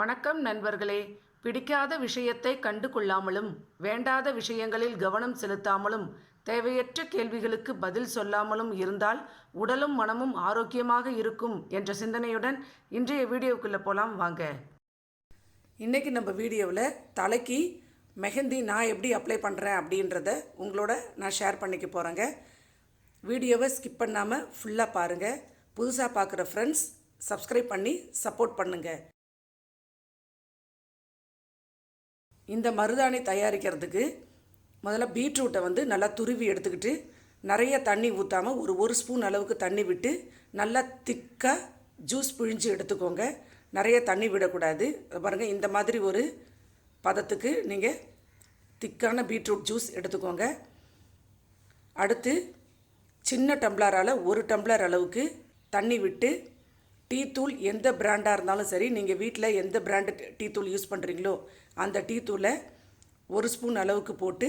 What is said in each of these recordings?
வணக்கம் நண்பர்களே. பிடிக்காத விஷயத்தை கண்டு கொள்ளாமலும் வேண்டாத விஷயங்களில் கவனம் செலுத்தாமலும் தேவையற்ற கேள்விகளுக்கு பதில் சொல்லாமலும் இருந்தால் உடலும் மனமும் ஆரோக்கியமாக இருக்கும் என்ற சிந்தனையுடன் இன்றைய வீடியோக்குள்ளே போகலாம் வாங்க. இன்றைக்கி நம்ம வீடியோவில் தலைக்கு மெஹந்தி நான் எப்படி அப்ளை பண்ணுறேன் அப்படின்றத உங்களோட நான் ஷேர் பண்ணிக்க போகிறேங்க. வீடியோவை ஸ்கிப் பண்ணாமல் ஃபுல்லாக பாருங்கள். புதுசாக பார்க்குற ஃப்ரெண்ட்ஸ் சப்ஸ்கிரைப் பண்ணி சப்போர்ட் பண்ணுங்கள். இந்த மருதாணி தயாரிக்கிறதுக்கு முதல்ல பீட்ரூட்டை நல்லா துருவி எடுத்துக்கிட்டு நிறைய தண்ணி ஊற்றாமல் ஒரு ஸ்பூன் அளவுக்கு தண்ணி விட்டு நல்லா திக்காக ஜூஸ் பிழிஞ்சு எடுத்துக்கோங்க. நிறைய தண்ணி விடக்கூடாது. பாருங்கள், இந்த மாதிரி ஒரு பதத்துக்கு நீங்கள் திக்கான பீட்ரூட் ஜூஸ் எடுத்துக்கோங்க. அடுத்து சின்ன டம்ளரால் 1 டம்ளர் அளவுக்கு தண்ணி விட்டு டீத்தூள் எந்த பிராண்டாக இருந்தாலும் சரி, நீங்கள் வீட்டில் எந்த பிராண்டு டீத்தூள் யூஸ் பண்ணுறீங்களோ அந்த டீத்தூளை 1 ஸ்பூன் அளவுக்கு போட்டு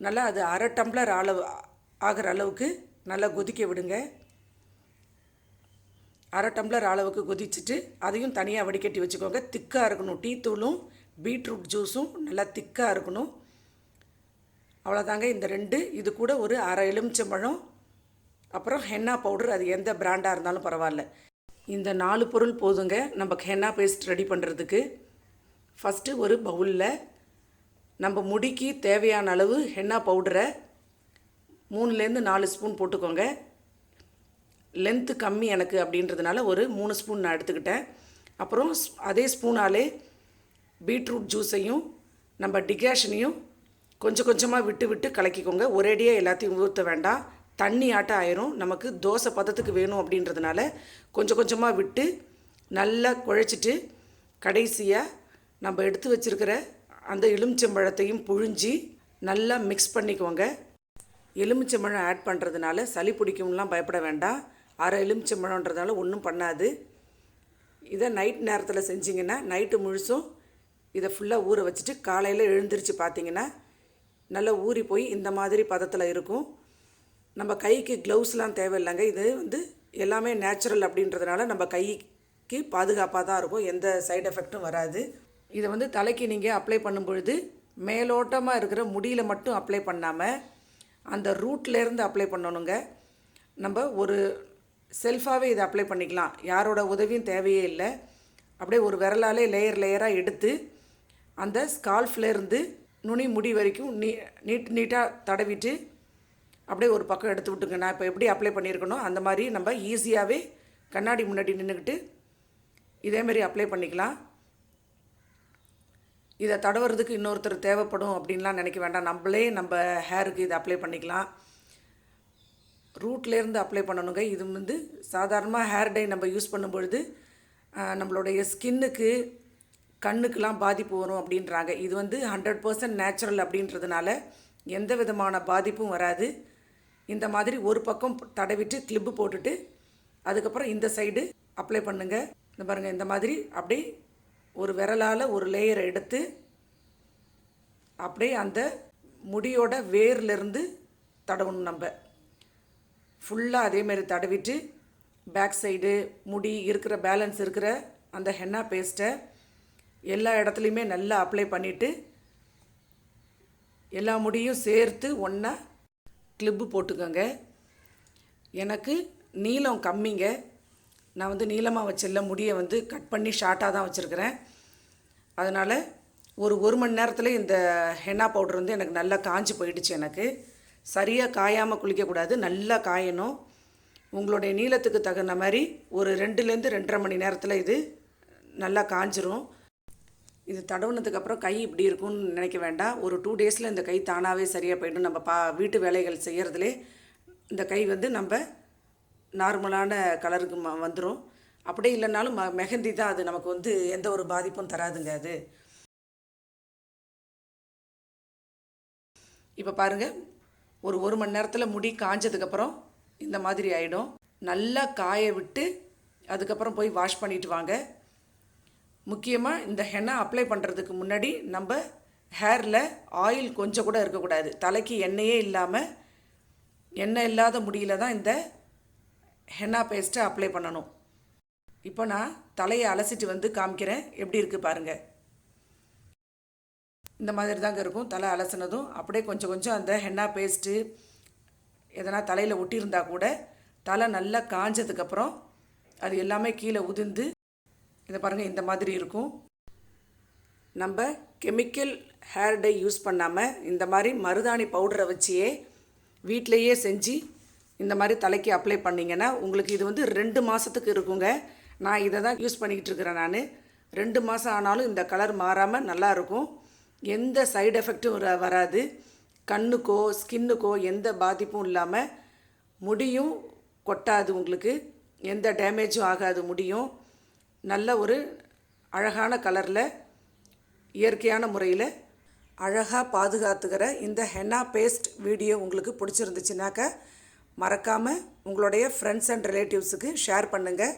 நல்லா அது 1/2 டம்ளர் அளவு ஆகிற அளவுக்கு நல்லா கொதிக்க விடுங்க. 1/2 டம்ளர் அளவுக்கு கொதிச்சுட்டு அதையும் தனியாக வடிகட்டி வச்சுக்கோங்க. திக்காக இருக்கணும். டீத்தூளும் பீட்ரூட் ஜூஸும் நல்லா திக்காக இருக்கணும். அவ்வளோதாங்க. இந்த 2 இது கூட ஒரு 1/2 எலுமிச்சம்பழம், அப்புறம் ஹென்னா பவுடர், அது எந்த பிராண்டாக இருந்தாலும் பரவாயில்ல. இந்த 4 பொருள் போதுங்க நம்ம ஹென்னா பேஸ்ட் ரெடி பண்ணுறதுக்கு. ஃபஸ்ட்டு ஒரு பவுலில் நம்ம முடிக்கு தேவையான அளவு ஹென்னா பவுடரை 3லேருந்து 4 ஸ்பூன் போட்டுக்கோங்க. லென்த்து கம்மி எனக்கு அப்படின்றதுனால ஒரு 3 ஸ்பூன் நான் எடுத்துக்கிட்டேன். அப்புறம் அதே ஸ்பூனாலே பீட்ரூட் ஜூஸையும் நம்ம டிகாஷனையும் கொஞ்சம் கொஞ்சமாக விட்டு விட்டு கலக்கிக்கோங்க. ஒரேடியாக எல்லாத்தையும் ஊற்ற வேண்டாம். தண்ணி ஆட்டம் ஆயிரும். நமக்கு தோசை பதத்துக்கு வேணும் அப்படின்றதுனால கொஞ்சம் கொஞ்சமாக விட்டு நல்லா குழைச்சிட்டு கடைசியாக நம்ம எடுத்து வச்சுருக்கிற அந்த எலுமிச்சம்பழத்தையும் புழிஞ்சி நல்லா மிக்ஸ் பண்ணிக்கோங்க. எலுமிச்சம்பழம் ஆட் பண்ணுறதுனால சளி பிடிக்கும்லாம் பயப்பட வேண்டாம். 1/2 எலுமிச்சம்பழன்றதுனால ஒன்றும் பண்ணாது. இதை நைட் நேரத்தில் செஞ்சிங்கன்னா நைட்டு முழுசும் இதை ஃபுல்லாக ஊற வச்சுட்டு காலையில் எழுந்திரிச்சு பார்த்திங்கன்னா நல்லா ஊறி போய் இந்த மாதிரி பதத்தில் இருக்கும். நம்ம கைக்கு க்ளவுஸ்லாம் தேவையில்லைங்க. இது எல்லாமே நேச்சுரல் அப்படின்றதுனால நம்ம கைக்கு பாதுகாப்பாக தான் இருக்கும். எந்த சைடு எஃபெக்ட்டும் வராது. இதை தலைக்கு நீங்கள் அப்ளை பண்ணும்பொழுது மேலோட்டமாக இருக்கிற முடியில் மட்டும் அப்ளை பண்ணாமல் அந்த ரூட்லேருந்து அப்ளை பண்ணணுங்க. நம்ம ஒரு செல்ஃபாகவே இதை அப்ளை பண்ணிக்கலாம். யாரோட உதவியும் தேவையே இல்லை. அப்படியே ஒரு விரலாலே லேயராக எடுத்து அந்த ஸ்கால்ஃப்லேருந்து நுனி முடி வரைக்கும் நீட்டாக தடவிட்டு அப்படியே ஒரு பக்கம் எடுத்து விட்டுங்க. நான் இப்போ எப்படி அப்ளை பண்ணியிருக்கணும் அந்த மாதிரி நம்ம ஈஸியாகவே கண்ணாடி முன்னாடி நின்றுக்கிட்டு இதேமாரி அப்ளை பண்ணிக்கலாம். இதை தடவுறதுக்கு இன்னொருத்தர் தேவைப்படும் அப்படின்லாம் நினைக்க வேண்டாம். நம்மளே நம்ம ஹேருக்கு இதை அப்ளை பண்ணிக்கலாம். ரூட்லேருந்து அப்ளை பண்ணணுங்க. இது சாதாரணமாக ஹேர் டை நம்ம யூஸ் பண்ணும்பொழுது நம்மளுடைய ஸ்கின்னுக்கு கண்ணுக்கெலாம் பாதிப்பு வரும் அப்படின்றாங்க. இது 100% நேச்சுரல் அப்படின்றதுனால எந்த விதமான பாதிப்பும் வராது. இந்த மாதிரி ஒரு பக்கம் தடவிட்டு கிளிப்பு போட்டுட்டு அதுக்கப்புறம் இந்த சைடு அப்ளை பண்ணுங்கள். இந்த பாருங்கள், இந்த மாதிரி அப்படியே ஒரு விரலால் ஒரு லேயரை எடுத்து அப்படியே அந்த முடியோட வேர்லேருந்து தடவணும். நம்ம ஃபுல்லாக அதேமாரி தடவிட்டு பேக் சைடு முடி இருக்கிற பேலன்ஸ் இருக்கிற அந்த ஹென்னா பேஸ்ட்டை எல்லா இடத்துலையுமே நல்லா அப்ளை பண்ணிவிட்டு எல்லா முடியும் சேர்த்து ஒன்றா கிளிப்பு போட்டுக்கோங்க. எனக்கு நீளம் கம்மிங்க. நான் நீளமாக வச்சில்ல, முடியை கட் பண்ணி ஷார்ட்டாக தான் வச்சுருக்கிறேன். அதனால் ஒரு மணி நேரத்தில் இந்த ஹென்னா பவுடர் எனக்கு நல்லா காஞ்சி போயிடுச்சு. எனக்கு சரியாக காயாமல் குளிக்கக்கூடாது, நல்லா காயணும். உங்களுடைய நீளத்துக்கு தகுந்த மாதிரி ஒரு 2லேருந்து 2.5 மணி நேரத்தில் இது நல்லா காஞ்சிரும். இது தடவுனதுக்கப்புறம் கை இப்படி இருக்கும்னு நினைக்க வேண்டாம். ஒரு 2 டேஸில் இந்த கை தானாகவே சரியாக போய்டும். நம்ம வீட்டு வேலைகள் செய்கிறதுலே இந்த கை நம்ம நார்மலான கலருக்கு வந்துடும். அப்படியே இல்லைனாலும் மெஹந்தி தான் அது நமக்கு எந்த ஒரு பாதிப்பும் தராதுங்க. அது இப்போ பாருங்கள், ஒரு மணி நேரத்தில் முடி காஞ்சதுக்கப்புறம் இந்த மாதிரி ஆகிடும். நல்லா காய விட்டு அதுக்கப்புறம் போய் வாஷ் பண்ணிவிட்டு வாங்க. முக்கியமாக இந்த ஹென்னா அப்ளை பண்ணுறதுக்கு முன்னாடி நம்ம ஹேரில் ஆயில் கொஞ்சம் கூட இருக்கக்கூடாது. தலைக்கு எண்ணெயே இல்லாமல் எண்ணெய் இல்லாத முடியில் தான் இந்த ஹென்னா பேஸ்ட்டை அப்ளை பண்ணணும். இப்போ நான் தலையை அலசிட்டு வந்து காமிக்கிறேன், எப்படி இருக்குது பாருங்கள். இந்த மாதிரி தாங்க இருக்கும். தலை அலசினதும் அப்படியே கொஞ்சம் கொஞ்சம் அந்த ஹென்னா பேஸ்ட்டு எதனா தலையில் ஒட்டியிருந்தா கூட தலை நல்லா காஞ்சதுக்கப்புறம் அது எல்லாமே கீழே உதிர்ந்து இதை பாருங்கள் இந்த மாதிரி இருக்கும். நம்ம கெமிக்கல் ஹேர் டை யூஸ் பண்ணாமல் இந்த மாதிரி மருதாணி பவுடரை வச்சியே வீட்டிலையே செஞ்சு இந்த மாதிரி தலைக்கு அப்ளை பண்ணிங்கன்னா உங்களுக்கு இது வந்து 2 மாதத்துக்கு இருக்குங்க. நான் இதை தான் யூஸ் பண்ணிக்கிட்டு இருக்கிறேன். நான் 2 மாதம் ஆனாலும் இந்த கலர் மாறாமல் நல்லாயிருக்கும். எந்த சைடு எஃபெக்ட்டும் வராது. கண்ணுக்கோ ஸ்கின்னுக்கோ எந்த பாதிப்பும் இல்லாமல் முடியும் கொட்டாது, உங்களுக்கு எந்த டேமேஜும் ஆகாது. முடியும் நல்ல ஒரு அழகான கலரில் இயற்கையான முறையில் அழகாக பாதுகாத்துக்கிற இந்த ஹென்னா பேஸ்ட் வீடியோ உங்களுக்கு பிடிச்சிருந்துச்சுனாக்கா மறக்காமல் உங்களுடைய ஃப்ரெண்ட்ஸ் அண்ட் ரிலேட்டிவ்ஸுக்கு ஷேர் பண்ணுங்கள்,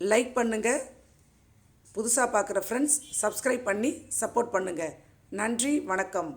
லைக் பண்ணுங்கள். புதுசாக பார்க்குற ஃப்ரெண்ட்ஸ் சப்ஸ்கிரைப் பண்ணி சப்போர்ட் பண்ணுங்கள். நன்றி, வணக்கம்.